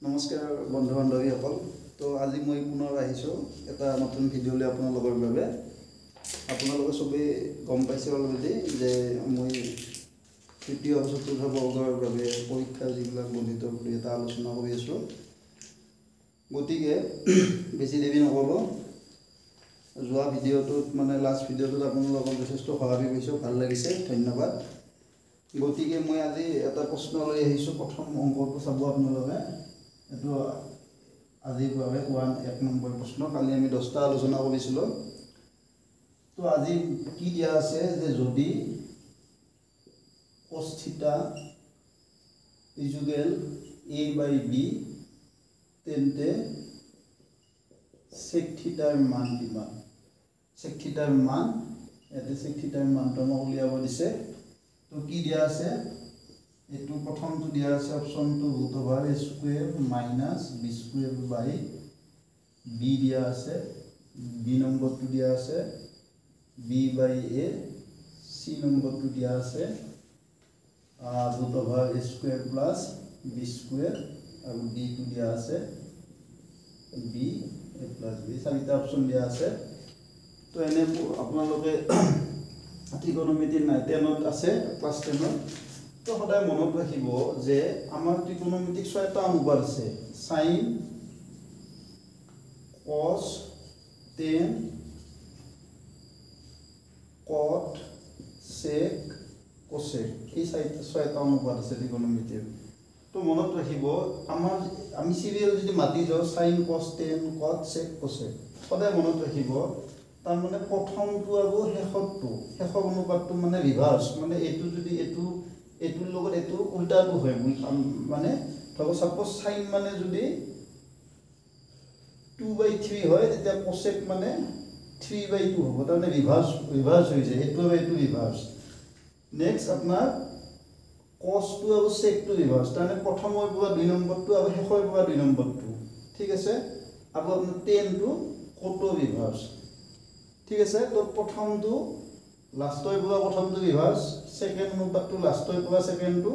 নমস্কাৰ বন্ধু বান্ধৱীসকল। তো আজি মই পুনৰ আহিছোঁ এটা নতুন ভিডিঅ' লৈ আপোনালোকৰ বাবে। আপোনালোকে চবেই গম পাইছে অলৰেডি যে মই তৃতীয় চতুৰ্থ বৰ্গৰ বাবে পৰীক্ষাৰ যিবিলাক বৰ্ধিত কৰি এটা আলোচনা কৰি আছোঁ। গতিকে বেছি দেৰি নকৰোঁ। যোৱা ভিডিঅ'টোত লাষ্ট ভিডিঅ'টোত আপোনালোকক যথেষ্ট সহায় পাইছোঁ, ভাল লাগিছে, ধন্যবাদ। গতিকে মই আজি এটা প্ৰশ্ন লৈ আহিছোঁ। প্ৰথম অংকটো চাব আপোনালোকে। এইটো আজিৰ বাবে 1 নম্বৰ প্ৰশ্ন। কালি আমি 10টা আলোচনা কৰিছিলোঁ। তো আজি কি দিয়া আছে যে যদি cos থিটা ইজুগেল a/b তেন্তে sec থিটাৰ মান কিমান? sec থিটাৰ মান ইয়াতে sec থিটাৰ মানটো আমাক উলিয়াব দিছে। তো কি দিয়া আছে? এইটো প্ৰথমটো দিয়া আছে অপশ্যনটো √a² - b² / b দিয়া আছে। b নম্বৰটো দিয়া আছে b/a। c নম্বৰটো দিয়া আছে √a² + b² আৰু d টো দিয়া আছে ba + b। চাৰিটা অপশ্যন দিয়া আছে। তো এনে আপোনালোকে ত্ৰিকোণমিতি 10ত আছে, ক্লাছ 10ত। তো সদায় মনত ৰাখিব যে আমাৰ ত্ৰিকোণমিতিক 6টা অনুপাত আছে: sin, cos, tan, cot, sec, cosec। এই 6টা অনুপাত আছে ত্ৰিকোণমিতিৰ। তো মনত ৰাখিব আমি চিৰিয়েল যদি মাতি যাওঁ sin, cos, tan, cot, sec, cosec, সদায় মনত ৰাখিব তাৰমানে প্ৰথমটো আৰু শেষৰ অনুপাতটো ৰিভাৰ্ছ। এইটো যদি এইটোৰ লগত এইটো উল্টাটো হয়। ধৰক সাপোজ sin যদি 2/3 হয়, তেতিয়া cosec 3/2 হ'ব। তাৰমানে ৰিভাৰ্ছ হৈ যায়। এইটো আৰু এইটো ৰিভাৰ্ছ। নেক্সট আপোনাৰ cosটো আৰু secটো ৰিভাৰ্ছ। তাৰমানে প্ৰথমৰ পৰা 2 নম্বৰটো আৰু শেষৰ পৰা 2 নম্বৰটো। ঠিক আছে। আৰু আপোনাৰ tanটো cotটো ৰিভাৰ্ছ। ঠিক আছে। তো প্ৰথমটো লাষ্টৰ পৰা প্ৰথমটো ৰিভাৰ্ছ, ছেকেণ্ড অনুপাতটো লাষ্টৰ পৰা ছেকেণ্ডটো,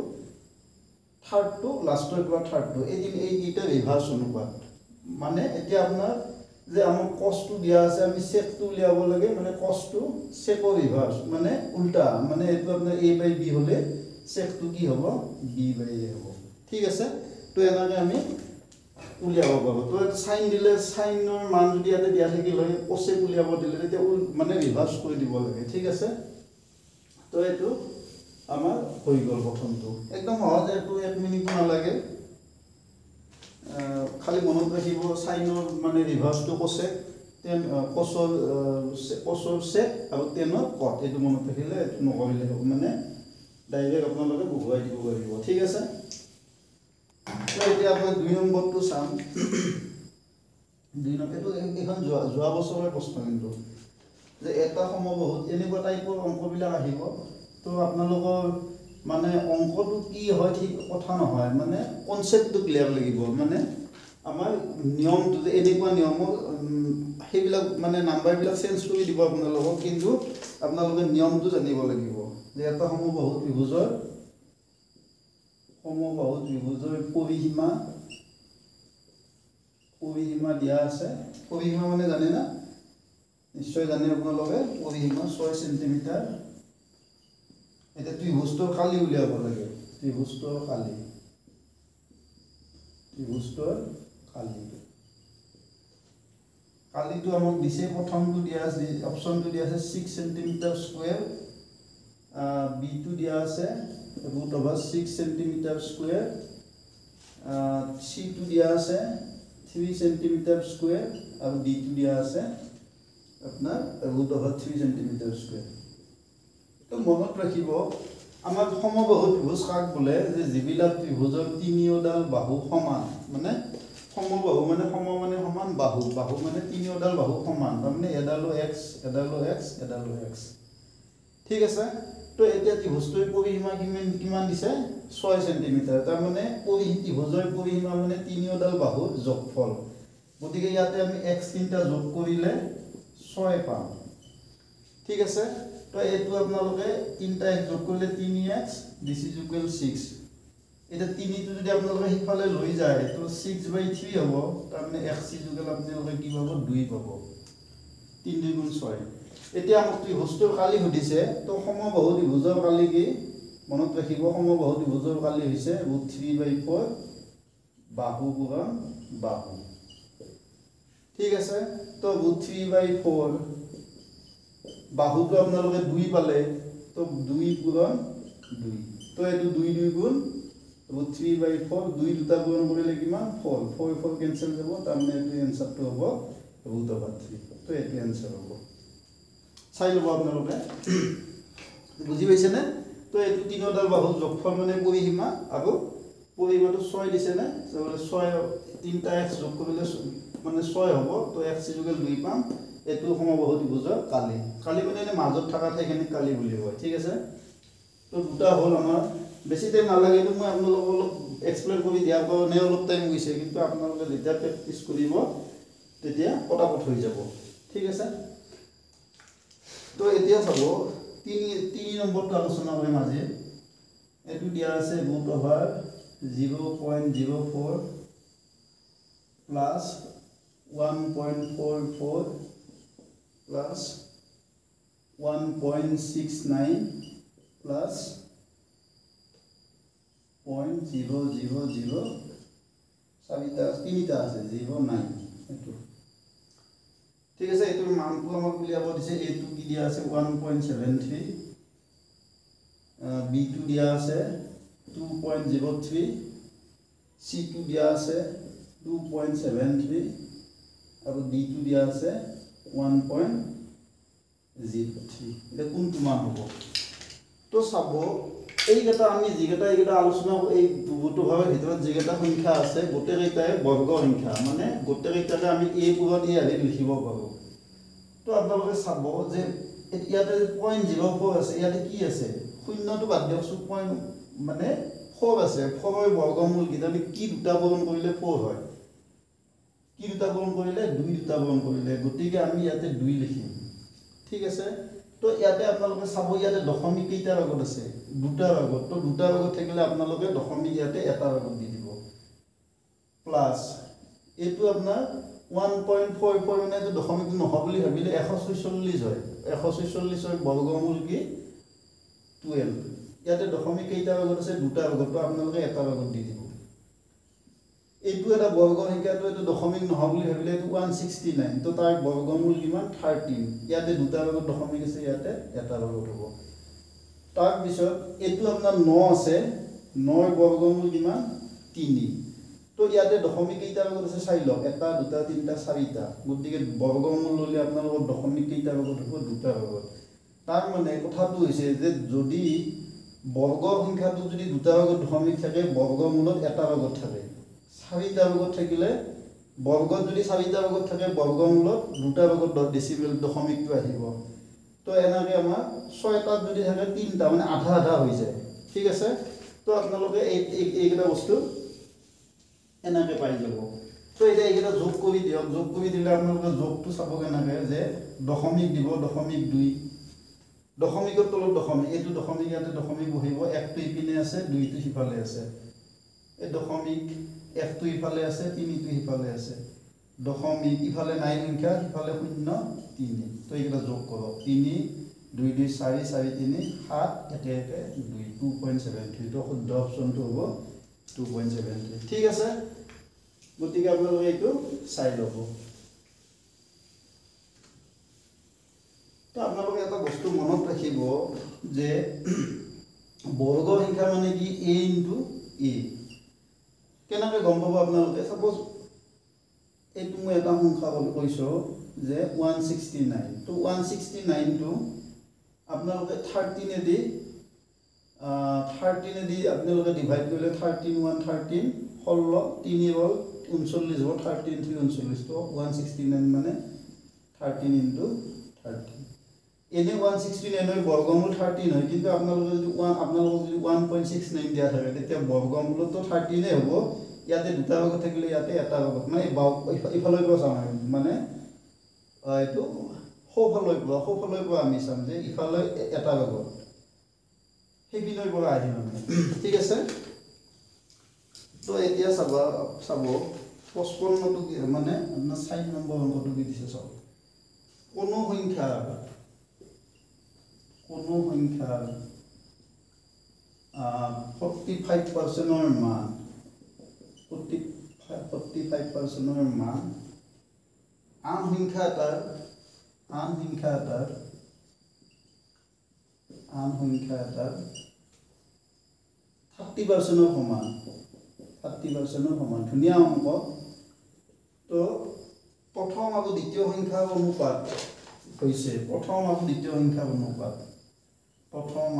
থাৰ্ডটো লাষ্টৰ পৰা থাৰ্ডটো। এইকেইটা ৰিভাৰ্ছ অনুপাত। এতিয়া আপোনাৰ যে আমাৰ cosটো দিয়া আছে, আমি secটো উলিয়াব লাগে। cosটো secৰ ৰিভাৰ্ছ, উল্টা। এইটো আপোনাৰ a/b হ'লে secটো কি হ'ব? b/a হ'ব। ঠিক আছে। তো এনেকৈ আমি উলিয়াব পাৰোঁ। তো সাইন দিলে সাইনৰ মান যদি ইয়াতে দিয়া থাকিল হয়, cosec উলিয়াব দিলে তেতিয়া ৰিভাৰ্ছ কৰি দিব লাগে। ঠিক আছে। তো এইটো আমাৰ হৈ গ'ল প্ৰথমটো। একদম সহজ। এইটো 1 মিনিটো নালাগে। খালি মনত ৰাখিব সাইনৰ ৰিভাৰ্ছটো cosec, cosৰ sec আৰু tanৰ cot। এইটো মনত ৰাখিলে, এইটো নকৰিলে হ'ব। ডাইৰেক্ট আপোনালোকে বহুৱাই দিব পাৰিব। ঠিক আছে। তো এতিয়া আপোনাৰ 2 নম্বৰটো চাম। 2 নম্বৰ এইখন যোৱা বছৰৰ প্ৰশ্ন, কিন্তু যে এটা সমবাহুত এনেকুৱা টাইপৰ অংকবিলাক আহিব। তো আপোনালোকৰ অংকটো কি হয় ঠিক কথা নহয়, কনচেপ্টটো ক্লিয়াৰ লাগিব। আমাৰ নিয়মটো যে এনেকুৱা নিয়মৰ সেইবিলাক নাম্বাৰবিলাক চেঞ্জ কৰি দিব আপোনালোকক, কিন্তু আপোনালোকে নিয়মটো জানিব লাগিব যে এটা সমবাহুত ত্ৰিভুজৰ পৰিসীমা দিয়া আছে। পৰিসীমা জানে না? নিশ্চয় জানে আপোনালোকে। পৰিসীমা 6 চেণ্টিমিটাৰ। এতিয়া ত্ৰিভুজটোৰ কালি উলিয়াব লাগে। ত্ৰিভুজটোৰ কালিটো আমাক দিছে। প্ৰথমটো দিয়া আছে, অপশ্যনটো দিয়া আছে 6 চেণ্টিমিটাৰ স্কুৱেৰ। বিটো দিয়া আছে √6 চেণ্টিমিটাৰ স্কুৱেৰ। চিটো দিয়া আছে 3 চেণ্টিমিটাৰ স্কুৱেৰ আৰু ডিটো দিয়া আছে আপোনাৰ √3 চেণ্টিমিটাৰ স্কুৱেৰ। তো মনত ৰাখিব আমাৰ সমবাহু ত্ৰিভুজ কাক বোলে? যে যিবিলাক ত্ৰিভুজৰ তিনিওডাল বাহু সমান। সমবাহু সমান, বাহু তিনিওডাল বাহু সমান। তাৰমানে এডালো x, এডালো x, এডালো x। ঠিক আছে। তো এতিয়া ত্ৰিভুজটোৰ পৰিসীমা কিমান দিছে? 6 চেণ্টিমিটাৰ। তাৰমানে ত্ৰিভুজৰ পৰিসীমা তিনিওডাল বাহুৰ যোগফল। গতিকে ইয়াতে আমি x 3টা যোগ কৰিলে 6 পাম। ঠিক আছে। তো এইটো আপোনালোকে 3টা যোগ কৰিলে 3x, this is equal 6। এটা 3 টো যদি আপোনালোকে হিফালে লৈ যায় তো 6/3 হ'ব তাৰ মানে xc যুগল আপোনালোকে কি পাব 2 পাব 3 2 গুণ 6 এতিয়া আমাক ত্ৰিভুজটোৰ কালি সুধিছে তো সমবাহু ত্ৰিভুজৰ কালি কি মনত ৰাখিব সমবাহু ত্ৰিভুজৰ কালি হৈছে √3/4 বাহু গুণ বাহু ঠিক আছে তো √3/4 বাহুটো আপোনালোকে 2 পালে তো 2 গুণ 2 তো এটো 2 2 গুণ √3/4 2 দুটা গুণ কৰিলে কিমান 4 4 4 কেনসেল যাব তাৰ মানে এটো এনসারটো হ'ব √3 তো এটো এনসার হ'ব চাই লব আপোনালোকে বুজি পাইছে নে তো এটো তিনটাৰ বাহু যোগফল মানে পৰিসীমা আৰু পৰিসীমাটো 6 দিছে নে তাহলে 6 তিনটা x যোগ কৰিলে মানে 6 হ'ব তো x যুগল 2 পাম এটো সমবাহু ত্ৰিভুজৰ কালি কালি মানে মাজত থকা ঠাইখিনি কালি বুলি কয় ঠিক আছে তো দুটা হল আমাৰ বেছি টাইম নালাগে তো মই আপোনালোকক অলপ এক্সপ্লেইন কৰি দিয়াৰ কাৰণে অলপ টাইম গৈছে কিন্তু আপোনালোকে যেতিয়া প্ৰেক্টিস কৰিব তেতিয়া পটাপট হৈ যাব ঠিক আছে তো এতিয়া চাব 3 নম্বৰটো আলোচনা কৰিম আজি এটো দিয়া আছে √0.04 প্লাস 1.44 plus 1.69 plus 0.000 চাবিটা তিনিটা আছে 09 এটো ঠিক আছে এটোৰ মানটো আমাক উলিয়াব দিছে এটো কি দিয়া আছে 1.73 b2 দিয়া আছে 2.03 c2 দিয়া আছে 2.73 আৰু d2 দিয়া আছে 1.03 এটা কোনটো মান হ'ব তো চাব এইটা আমি যিকেটা আলোচনা এই দুটো ভাবে ভিতৰত যিকেটা সংখ্যা আছে গোটেইকেইটাই বৰ্গ সংখ্যা মানে গোটেইকেইটাকে আমি a পুৰত a আদি লিখিব পাৰো তো আপোনালোকে চাব যে ইয়াতে 0.04 আছে ইয়াতে কি আছে শূন্যটো বাদ দিয়কচোন পইণ্ট মানে 4 আছে 4 ৰ বৰ্গমূল কি আমি কি দুটা পূৰণ কৰিলে 4 হয় কি দুটা পূৰণ কৰিলে 2 দুটা পূৰণ কৰিলে গতিকে আমি ইয়াতে 2 লিখিম ঠিক আছে তো ইয়াতে আপোনালোকে চাব ইয়াতে দশমিক কেইটাৰ আগত আছে দুটাৰ আগত তো দুটাৰ আগত থাকিলে আপোনালোকে দশমিক ইয়াতে এটাৰ আগত দি দিব প্লাস এটো আপোনাৰ 1.44 মানে তো দশমিক নহ বুলি ভাবিলে 146 হয় 146 ৰ বৰ্গমূল কি 12 ইয়াতে দশমিক কেইটাৰ আগত আছে দুটাৰ আগত তো আপোনালোকে এটাৰ আগত দি দিব এটো এটা বৰ্গ সংখ্যাটো এটো দশমিক নহ বুলি ভাবিলে এটো 169 তো তাৰ বৰ্গমূল কিমান 13 ইয়াতে দুটাৰ আগত দশমিক আছে ইয়াতে এটাৰ আগত হ'ব তাৰ পিছত এটো আপোনাৰ 9 আছে 9 ৰ বৰ্গমূল কিমান 3 তো ইয়াতে দশমিক কেইটাৰ আগত আছে চাই লওক এটা দুটা তিনটা চাৰিটা গতিকে বৰ্গমূল ললে আপোনালোকৰ দশমিক কেইটাৰ আগত হ'ব দুটাৰ আগত তাৰ মানে কথাটো হৈছে যে যদি বৰ্গ সংখ্যাটো যদি দুটাৰ আগত দশমিক থাকে বৰ্গমূলত এটাৰ আগত থাকে চাৰিটাৰ আগত থাকিলে বৰ্গত যদি চাৰিটাৰ আগত থাকে বৰ্গমূলত দুটাৰ আগত ডেসিমেল দশমিকটো আহিব তো এনাকে আমাৰ ছয়টাত যদি থাকে তিনটা মানে আধা আধা হৈ যায় ঠিক আছে তো আপোনালোকে এইকেইটা বস্তু এনাকে পাই যাব তো এটা এইকেইটা যোগ কৰি দিয়ক যোগ কৰি দিলে আপোনালোকে যোগটো চাব কেনেকে যে দশমিক দিব দশমিক 2 দশমিকৰ তলত দশমিক এইটো দশমিক ইয়াতে দশমিক বহিব একটো ইপিনে আছে দুইটো সিফালে আছে এই দশমিক একটো ইফালে আছে তিনিটো সিফালে আছে দশমিক ইফালে 9 সংখ্যা সিফালে 0 3 তো এইকেইটা যোগ কৰক 3 2 2 4 4 3 7 একে একে 2 2.73 তো শুদ্ধ অপচনটো হ'ব 2.73 ঠিক আছে গতিকে আপোনালোকে এইটো চাই ল'ব তো আপোনালোকে এটা বস্তু মনত ৰাখিব যে বৰ্গ সংখ্যা মানে কি a * a কেনেকৈ গম পাব আপোনালোকে সাপোজ এইটো মই এটা সংখ্যা কৈছো যে 169 তো 169 টো আপোনালোকে 13 এদি আপোনালোকে ডিভাইড কৰিলে 13 1 13 16 3 হ'ল 39 হ'ব 13 3 39 তো 169 মানে 13 * 13 এনে 169 ৰ বৰ্গমূল 13 হয় কিন্তু আপোনালোকে যদি 1.69 দিয়া থাকে তেতিয়া বৰ্গমূলটো 13 এ হ'ব ইয়াতে দুটা ভাগ থাকিলে ইয়াতে এটা ভাগ মানে ইফালৈ পৰা চাম মানে এইটো সোফালৈ পৰা আমি চাম যে ইফালৈ এটা ভাগ সেইপিনৰ পৰা আহিব মানে ঠিক আছে তো এতিয়া চাব 55টো কি মানে আপোনাৰ 4 নম্বৰ অংকটো কি দিছে চাওক কোনো সংখ্যাৰ 45%ৰ মান 45%ৰ মান আন সংখ্যা এটাৰ 30%ৰ সমান 30%ৰ সমান ধুনীয়া অংক তো প্ৰথম আৰু দ্বিতীয় সংখ্যাৰ অনুপাত হৈছে প্ৰথম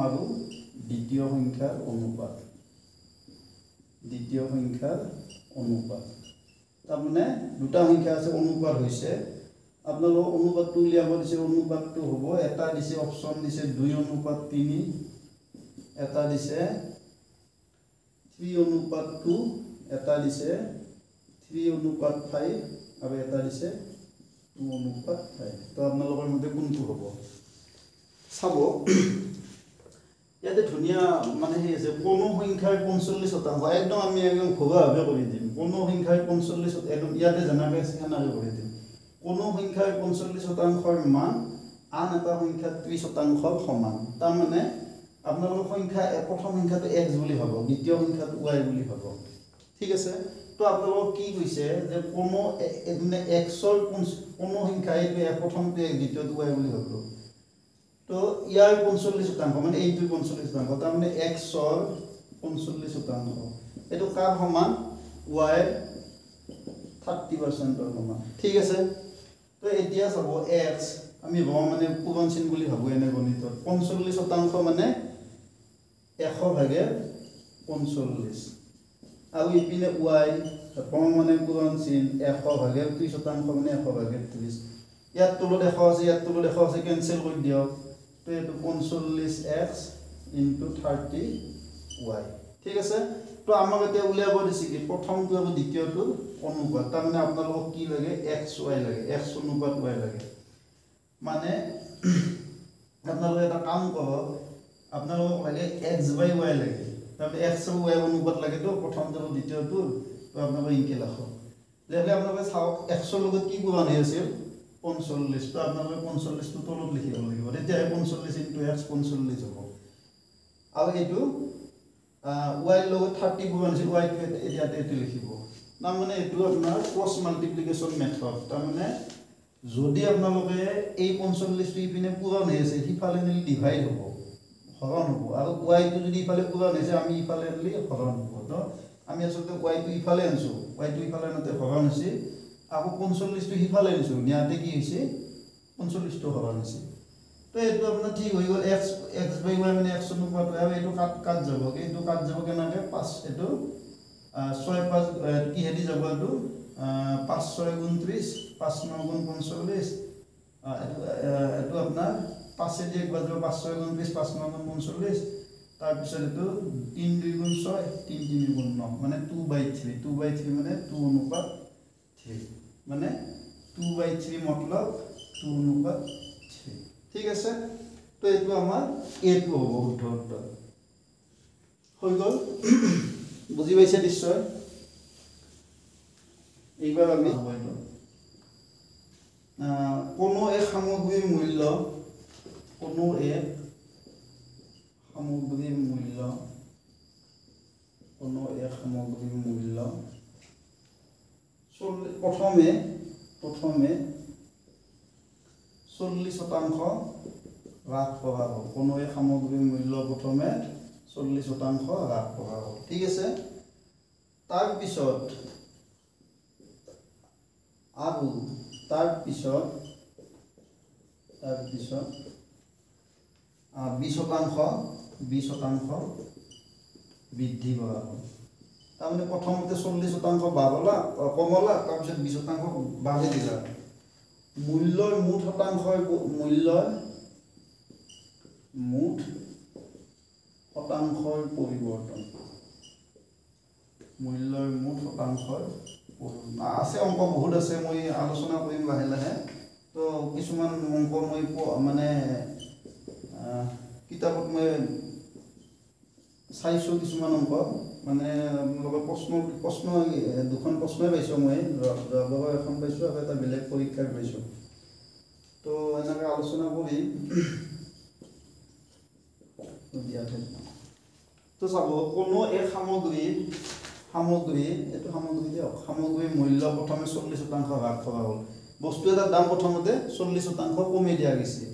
আৰু দ্বিতীয় সংখ্যাৰ অনুপাত তাৰমানে দুটা সংখ্যা আছে অনুপাত হৈছে আপোনালোক অনুপাতটো উলিয়াব দিছে অনুপাতটো হ'ব এটা দিছে অপচন দিছে 2:3 এটা দিছে 3:2 এটা দিছে 3:5 আৰু এটা দিছে 2:5 তো আপোনালোকৰ মতে কোনটো হ'ব চাব ইয়াতে ধুনীয়া মানে সেই আছে কোনো সংখ্যাৰ 45% একদম আমি একদম ঘৰুৱাভাৱে কৰি দিম কোনো সংখ্যাৰ 45% একদম ইয়াতে জানাকে সেনাৰে কৰি দিম কোনো সংখ্যাৰ 45%ৰ মান আন এটা সংখ্যাৰ 30% সমান তাৰ মানে আপোনালোকৰ সংখ্যা প্ৰথম সংখ্যাটো x বুলি হ'ব দ্বিতীয় সংখ্যাটো y বুলি হ'ব ঠিক আছে তো আপোনালোক কি কৈছে যে কোনো মানে x ৰ কোনো সংখ্যা এইটো প্ৰথমটো x দ্বিতীয়টো y বুলি হ'ব তো ইয়াৰ 45% মানে এইটো 45% তাৰ মানে x ৰ 45% এটো কাৰ সমান y 30%ৰ সমান ঠিক আছে তো এতিয়া চাব x আমি মানে পূৰণ চিন বুলি ভাবো এনে গণিতত 45% মানে 100/45 আৰু ইপিনে y মানে পূৰণ চিন 100/30% মানে 100/30 ইয়াত তলত 100 আছে ইয়াত তলত 100 আছে কেনসেল কৰি দিয়ক তো এটো 45x * 30y ঠিক আছে তো আমাক এতিয়া উলিয়াব দিছে কি প্ৰথমটো আৰু দ্বিতীয়টো অনুপাত তাৰ মানে আপোনালোকক কি লাগে xy লাগে x অনুপাত y লাগে মানে আপোনালোকে এটা কাম কৰক আপোনালোকক লাগে x/y লাগে তাৰমানে x আৰু y অনুপাত লাগে তো প্ৰথমটো আৰু দ্বিতীয়টো তো আপোনালোকে ইনকে লিখক যেনে আপোনালোকে চাওক x ৰ লগত কি পূৰণ হৈ আছিল 45 তো আপোনালোকে 45 টো তলত লিখিব লাগিব তেতিয়া 45 * x 45 হ'ব আৰু এইটো y ৰ লগত 30 পূৰণ আছিল y টো ইয়াতে এটো লিখিব না মানে এটো আপোনাৰ ক্ৰছ মাল্টিপ্লিকেশন মেথড তাৰ মানে যদি আপোনালোকে এই 45 টো ইপিনে পূৰণ হৈ আছে হিফালে নিলি ডিভাইড হ'ব হৰণ হ'ব আৰু y টো যদি ইফালে পূৰণ হৈছে আমি ইফালে নিলি হৰণ হ'ব তো আমি আসলে y টো ইফালে আনছো y টো ইফালে নতে হৰণ হৈছে আৰু 45 টো ইফালে আনছো নিয়াতে কি হৈছে 45 টো হৰণ হৈছে তো এটো আপোনাৰ ঠিক হৈ গ'ল x/y মানে x অনুপাত আৰু এটো কাট যাব কিন্তু কাট যাব কেনেকে 5 এটো 6 5 কি হেদি যাব এটো 5 6 29 5 9 45 এটো আপোনাৰ 5 এ দি একবাৰ যাব 5 6 29 5 9 45 তাৰ পিছত এটো 3 2 গুণ 6 3 3 গুণ 9 মানে 2/3 2/3 মানে 2:3 মানে 2/3 মতলব 2:3 ঠিক আছে তো এটো আমাৰ এটো হ'ব উত্তৰ হৈ গ'ল বুজি পাইছে নিশ্চয় এইবাৰ আমি কোনো এক সামগ্ৰীৰ মূল্য প্ৰথমে 40% হ্ৰাস কৰা হ'ব কোনো এক সামগ্ৰীৰ মূল্য প্ৰথমে 40% হ্ৰাস কৰা হ'ব ঠিক আছে তাৰ পিছত 20% বৃদ্ধি কৰা হ'ব তাৰমানে প্ৰথমতে 40% বাঢ়লা কমলা তাৰ পিছত 20% বাঢ়ি দিলা মূল্যৰ মুঠ শতাংশৰ পৰিৱৰ্তন মূল্যৰ মুঠ শতাংশৰ আছে অংক বহুত আছে মই আলোচনা কৰিম লাহে লাহে তো কিছুমান অংক মই মানে কিতাপত মই চাইছো কিছুমান অংক মানে আপোনালোকে প্ৰশ্ন দুখন প্ৰশ্নই পাইছোঁ মই যোৱাবাৰ এখন পাইছোঁ আৰু এটা বেলেগ পৰীক্ষাৰ পাইছোঁ তো এনেকৈ আলোচনা কৰি তো চাব কোনো এক সামগ্ৰীৰ মূল্য প্ৰথমে 40% হ্ৰাস কৰা হ'ল বস্তু এটাৰ দাম প্ৰথমতে 40% কমাই দিয়া গৈছে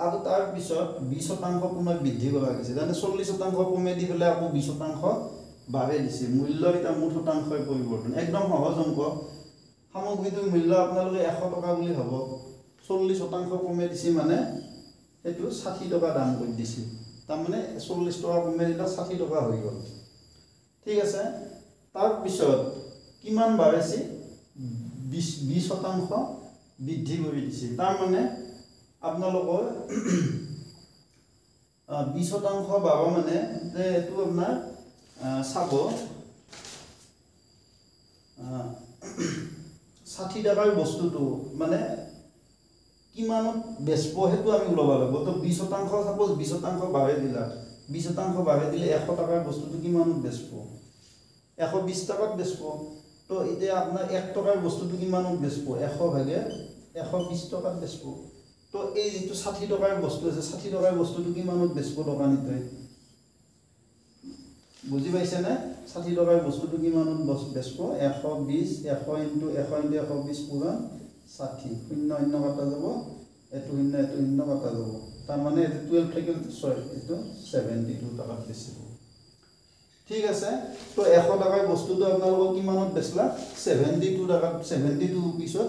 আৰু তাৰপিছত 20% পুনৰ বৃদ্ধি কৰা গৈছে তাৰমানে 40% কমাই দি পেলাই আকৌ 20% বাঢ়াই দিছে মূল্যৰ এটা মুঠ শতাংশৰ পৰিৱৰ্তন একদম সহজ অংক সামগ্ৰীটোৰ মূল্য আপোনালোকে 100 টকা বুলি ভাবক 40% কমাই দিছে মানে সেইটো 60 টকা দাম কৰি দিছে তাৰমানে 40 টকা কমাই দিলে 60 টকা হৈ গ'ল ঠিক আছে তাৰপিছত কিমান বাঢ়িছে 20% বৃদ্ধি কৰি দিছে তাৰমানে আপোনালোকৰ 20% বাঢ়া মানে যে এইটো আপোনাৰ চাব 60 টকাৰ বস্তুটো মানে কিমানত বেচব হেতু আমি ওলাব লাগিব তো 20% সাপোজ 20% বাঢ়াই দিলা 20% বাঢ়াই দিলে 100 টকাৰ বস্তুটো কিমানত বেচব 120 টাকাত বেচব তো এতিয়া আপোনাৰ 1 টকাৰ বস্তুটো কিমানত বেচব 100 ভাগে 120 টকাত বেচব তো এই যেটো 60 টকাৰ বস্তু আছে 60 টকাৰ বস্তুটো কিমানত বেচব দোকানীটোৱে বুজি পাইছে না 60 টকাৰ বস্তুটো কিমানত বেচব 120 100 * 120 পুৰা 60 শূন্য শূন্য কাটা যাব এটো শূন্য কাটা যাব তাৰ মানে এটো 12 থেকে 6 এটো 72 টাকাত বেচিব ঠিক আছে তো 100 টাকাৰ বস্তুটো আপোনালোক কিমানত বেচলা 72 টাকাত 72 পিছত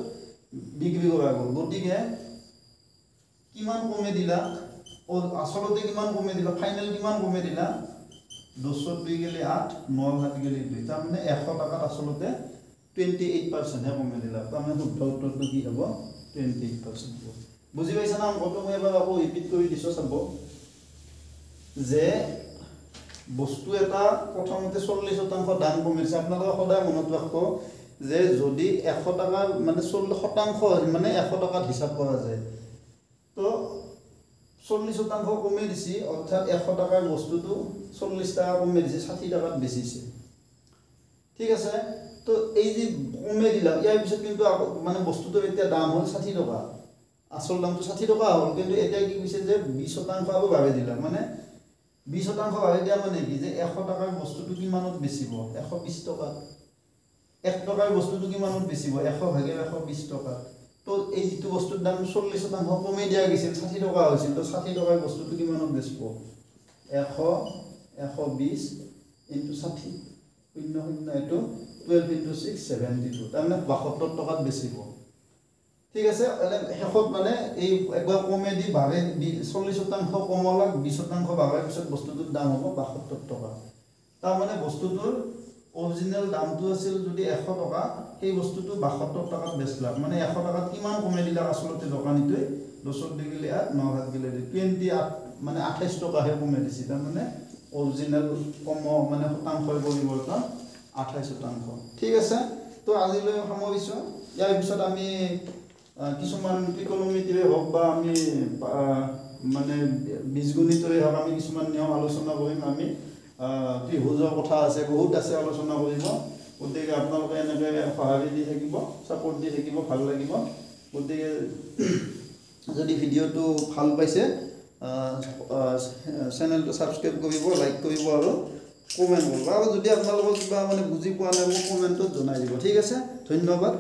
বিক্ৰী কৰা গ'ল গতিকে কিমান কমে দিলা আসলতে কিমান কমে দিলা ফাইনাল কিমান কমে দিলা 202 গেলে 8 9 7 গেলে 2 তাৰ মানে 100 টাকাত আসলতে 28% হে কমে দিলা তাৰ মানে শুদ্ধ উত্তৰটো কি হ'ব 28% হ'ব বুজি পাইছা না অংকটো মই এবাৰ আকৌ ৰিপিট কৰি দিছো চাব যে বস্তু এটা প্ৰথমতে 40% দাম কমিছে আপোনালোকে সদায় মনত ৰাখক যে যদি 100 টাকা মানে 40% মানে 100 টাকাত হিসাব কৰা যায় তো 40% কমে দিছি অৰ্থাৎ 100 টাকাৰ বস্তুটো 40 টাকা কমে দিছে 60 টাকাত বেচিছে ঠিক আছে তো এই যে কমে দিলা ইয়াৰ পিছত কিন্তু মানে বস্তুটোৰ এতিয়া দাম হ'ল 60 টকা আসল দামটো 60 টকা হ'ল কিন্তু এতিয়া কি কৈছে যে 20% আকৌ বাঢ়াই দিলা মানে 20% বাঢ়াই দিয়া মানে কি যে 100 টাকাৰ বস্তুটো কিমানত বেচিব 120 টকা 1 টকাৰ বস্তুটো কিমানত বেচিব 100 ভাগে 120 টকা তো এই যেটো বস্তুৰ দাম 40% কমে দিয়া গৈছিল 60 টকা হৈছিল তো 60 টকাৰ বস্তুটো কিমানত বেচিব 100 120 * 60 শূন্য শূন্য এটো 12 * 6 72 তাৰমানে 72 টকাত বেচিব ঠিক আছে শেষত মানে এই একবাৰ কমে দি বাঢ়ে 40% কমলা 20% বাঢ়াৰ পিছত বস্তুটোৰ দাম হ'ব 72 টকা তাৰ মানে বস্তুটোৰ অৰিজিনাল দামটো আছিল যদি 100 টকা সেই বস্তুটো 72 টকাত বেচলা মানে 100 টকাত কিমান কমে দিলা আসলতে দোকানীটোৱে 200 গেলে 8 9 7 গেলে 28 মানে 28 টকা হে কমে দিছি তাৰ মানে অৰিজিনাল কম মানে শতাংশৰ পৰিৱৰ্তন 28% ঠিক আছে তো আজিলৈ সামৰিছো ইয়াৰ পিছত আমি কিছুমান ত্ৰিকোণমিতিৰে হওক বা আমি মানে বীজগণিতৰে হওক আমি কিছুমান নিয়ম আলোচনা কৰিম আমি ত্ৰিভুজৰ কথা আছে বহুত আছে আলোচনা কৰিব গতিকে আপোনালোকে এনেকৈ সহায় দি থাকিব সাপোৰ্ট দি থাকিব ভাল লাগিব গতিকে যদি ভিডিঅ'টো ভাল পাইছে চেনেলটো সাবস্ক্ৰাইব কৰিব লাইক কৰিব আৰু কমেন্ট কৰিব আৰু যদি আপোনালোকৰ কিবা মানে বুজি পোৱা নাই মোক কমেন্টত জনাই দিব ঠিক আছে ধন্যবাদ